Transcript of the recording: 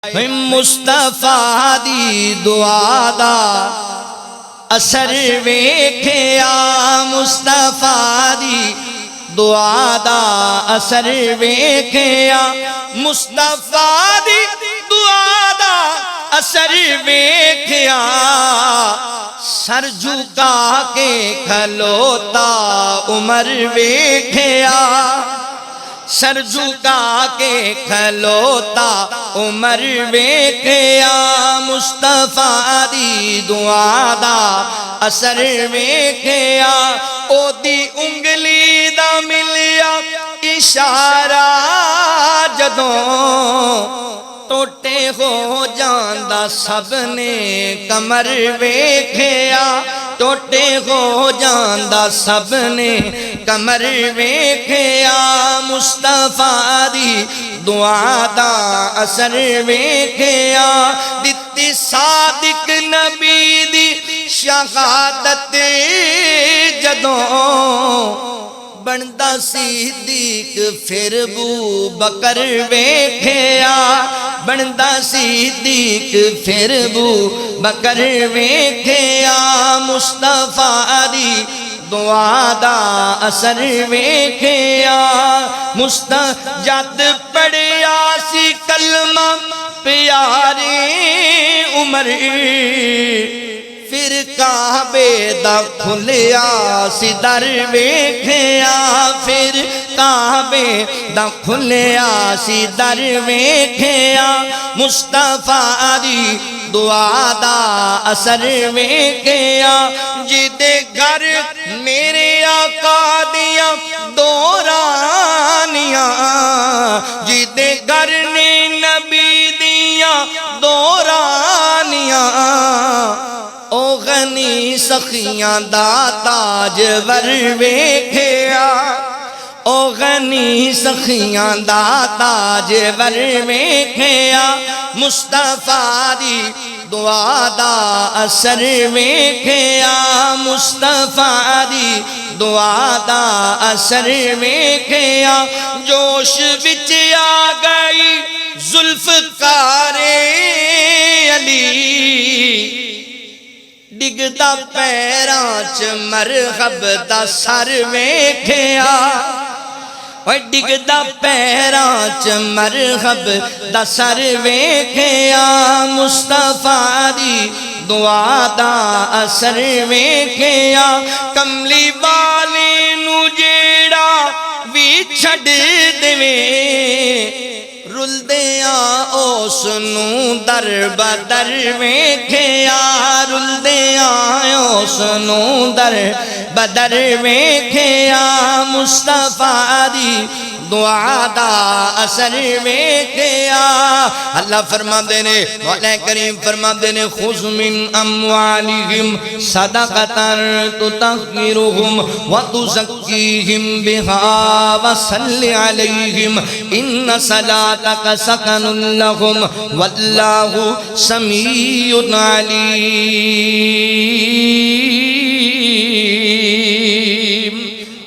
مصطفیٰ دی دعا دا اثر ویکھیا مصطفیٰ دی دعا دا اثر ویکھیا مصطفیٰ دی دعا دا اثر ویکھیا سر جھکا کے کھلوتا عمر ویکھیا سر جھکا کے کھلوتا عمر ویکھیا مصطفیٰ دی دعا دا اثر ویکھیا او دی انگلی دا ملیا اشارہ جدوں ٹوٹے ہو جاندا سب نے کمر ویکھیا ٹوٹے ہو جاندا سب نے کمر ویکھیا مصطفیٰ دی دعا دا اثر ویکھیا دتی صادق نبی دی شہادت جدوں بندا صدیق پھر بو بکر ویکھیا بندا صدیق پھر بو بکر ویکھیا مصطفیٰ دی دعا دا اثر ویکھیا جد پڑھیا سی کلمہ پیاری عمر پھر کعبے دا کھلیا سی در ویکھیا پھر کعبے دا کھلیا سی در ویکھیا مصطفیٰ دی دعا دا اثر ویکھیا جدے گھر میرے آقا دیاں دورانیاں جدے گھر نے نبی دیاں دورانیاں او غنی سخیاں دا تاج ور ویکھیا او غنی سخیاں دا تاج ور ویکھیا مصطفیٰ دی دعا دا اثر ویکھیا مصطفیٰ دی دعا دا اثر ویکھیا جوش وچ آ گئی ذوالفقار علی ڈگدا پیراں چ مرغب دا سر ویکھیا اوے ڈگدا پیراں چ مرغب دا سر ویکھیا مصطفیٰ دی دعا دا اثر ویکھیا کملی والے نو جیڑا وی چھڈ دیویں رلدیاں اس نو در بدر ویکھیا رلدیاں اس نو در بدر ویکھیا مصطفیٰ دی دعا دا اثر ویکھیا اللہ فرما دینے مولا کریم فرما دینے خذ من اموالہم صدقتاً تطہرہم وتزکیہم بہا وصلی علیہم ان صلاتک سکن لہم واللہ سمیع علیم